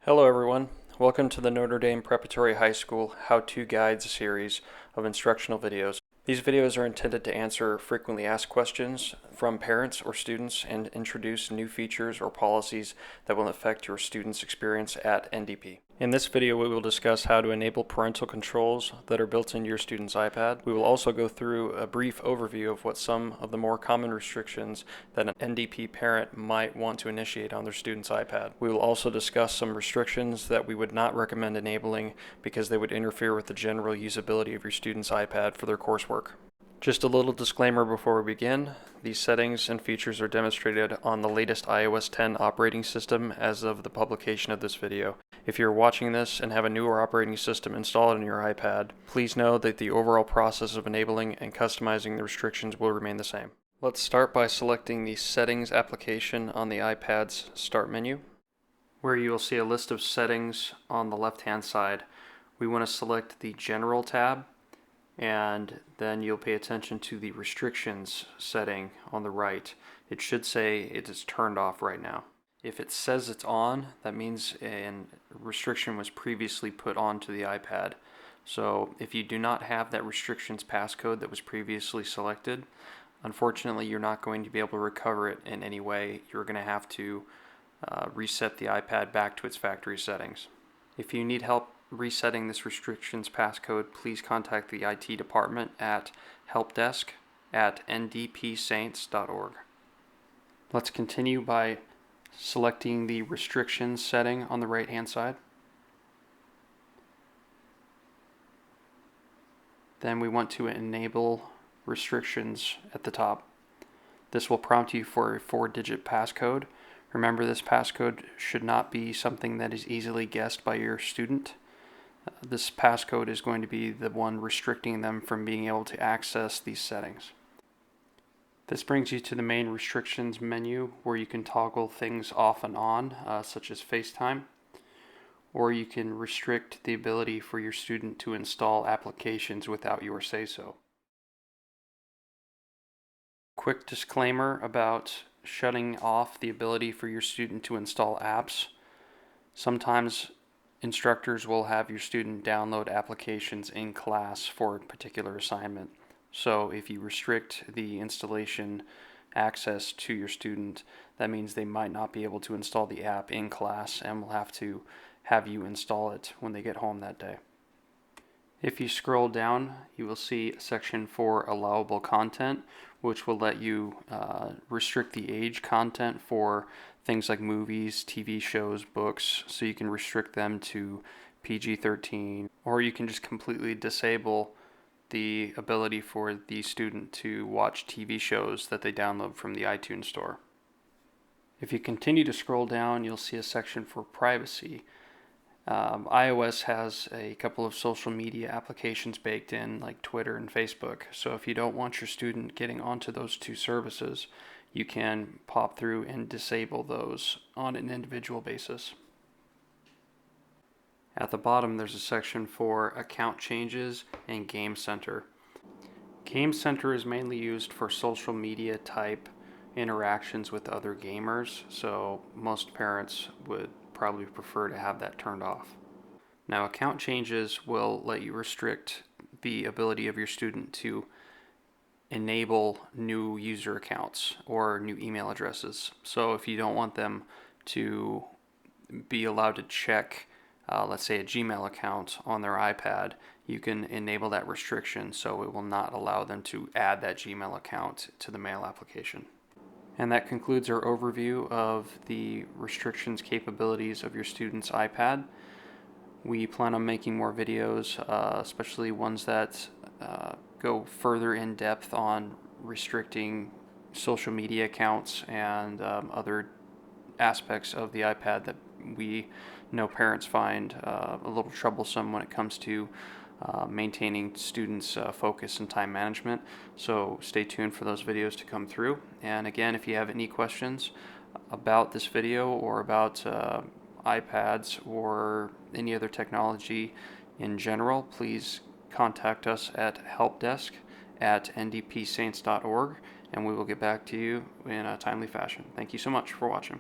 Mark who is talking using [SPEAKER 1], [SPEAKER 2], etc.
[SPEAKER 1] Hello everyone, welcome to the Notre Dame Preparatory High School How-To Guides series of instructional videos. These videos are intended to answer frequently asked questions from parents or students and introduce new features or policies that will affect your students' experience at NDP. In this video, we will discuss how to enable parental controls that are built into your student's iPad. We will also go through a brief overview of what some of the more common restrictions that an NDP parent might want to initiate on their student's iPad. We will also discuss some restrictions that we would not recommend enabling because they would interfere with the general usability of your student's iPad for their coursework. Just a little disclaimer before we begin. These settings and features are demonstrated on the latest iOS 10 operating system as of the publication of this video. If you're watching this and have a newer operating system installed on your iPad, please know that the overall process of enabling and customizing the restrictions will remain the same. Let's start by selecting the Settings application on the iPad's Start menu, where you will see a list of settings on the left-hand side. We want to select the General tab, and then you'll pay attention to the restrictions setting on the right. It should say it is turned off right now. If it says it's on, that means a restriction was previously put onto the iPad. So if you do not have that restrictions passcode that was previously selected, unfortunately you're not going to be able to recover it in any way. You're going to have to reset the iPad back to its factory settings. If you need help resetting this restrictions passcode, please contact the IT department at helpdesk@ndpsaints.org. Let's continue by selecting the restrictions setting on the right hand side. Then we want to enable restrictions at the top. This will prompt you for a 4-digit passcode. Remember, this passcode should not be something that is easily guessed by your student. This passcode is going to be the one restricting them from being able to access these settings. This brings you to the main restrictions menu, where you can toggle things off and on, such as FaceTime, or you can restrict the ability for your student to install applications without your say-so. Quick disclaimer about shutting off the ability for your student to install apps. Sometimes instructors will have your student download applications in class for a particular assignment. So if you restrict the installation access to your student, that means they might not be able to install the app in class and will have to have you install it when they get home that day. If you scroll down, you will see a section for allowable content, which will let you restrict the age content for things like movies, TV shows, books, so you can restrict them to PG-13, or you can just completely disable the ability for the student to watch TV shows that they download from the iTunes store. If you continue to scroll down, you'll see a section for privacy. iOS has a couple of social media applications baked in, like Twitter and Facebook. So if you don't want your student getting onto those two services, you can pop through and disable those on an individual basis. At the bottom, there's a section for account changes and Game Center. Game Center is mainly used for social media type interactions with other gamers, so most parents would probably prefer to have that turned off. Now, account changes will let you restrict the ability of your student to enable new user accounts or new email addresses. So if you don't want them to be allowed to check, let's say, a Gmail account on their iPad, you can enable that restriction so it will not allow them to add that Gmail account to the mail application. And that concludes our overview of the restrictions capabilities of your student's iPad. We plan on making more videos, especially ones that go further in depth on restricting social media accounts and other aspects of the iPad that we know parents find a little troublesome when it comes to maintaining students' focus and time management. So stay tuned for those videos to come through. And again, if you have any questions about this video or about iPads or any other technology in general, please contact us at helpdesk@ndpsaints.org, and we will get back to you in a timely fashion. Thank you so much for watching.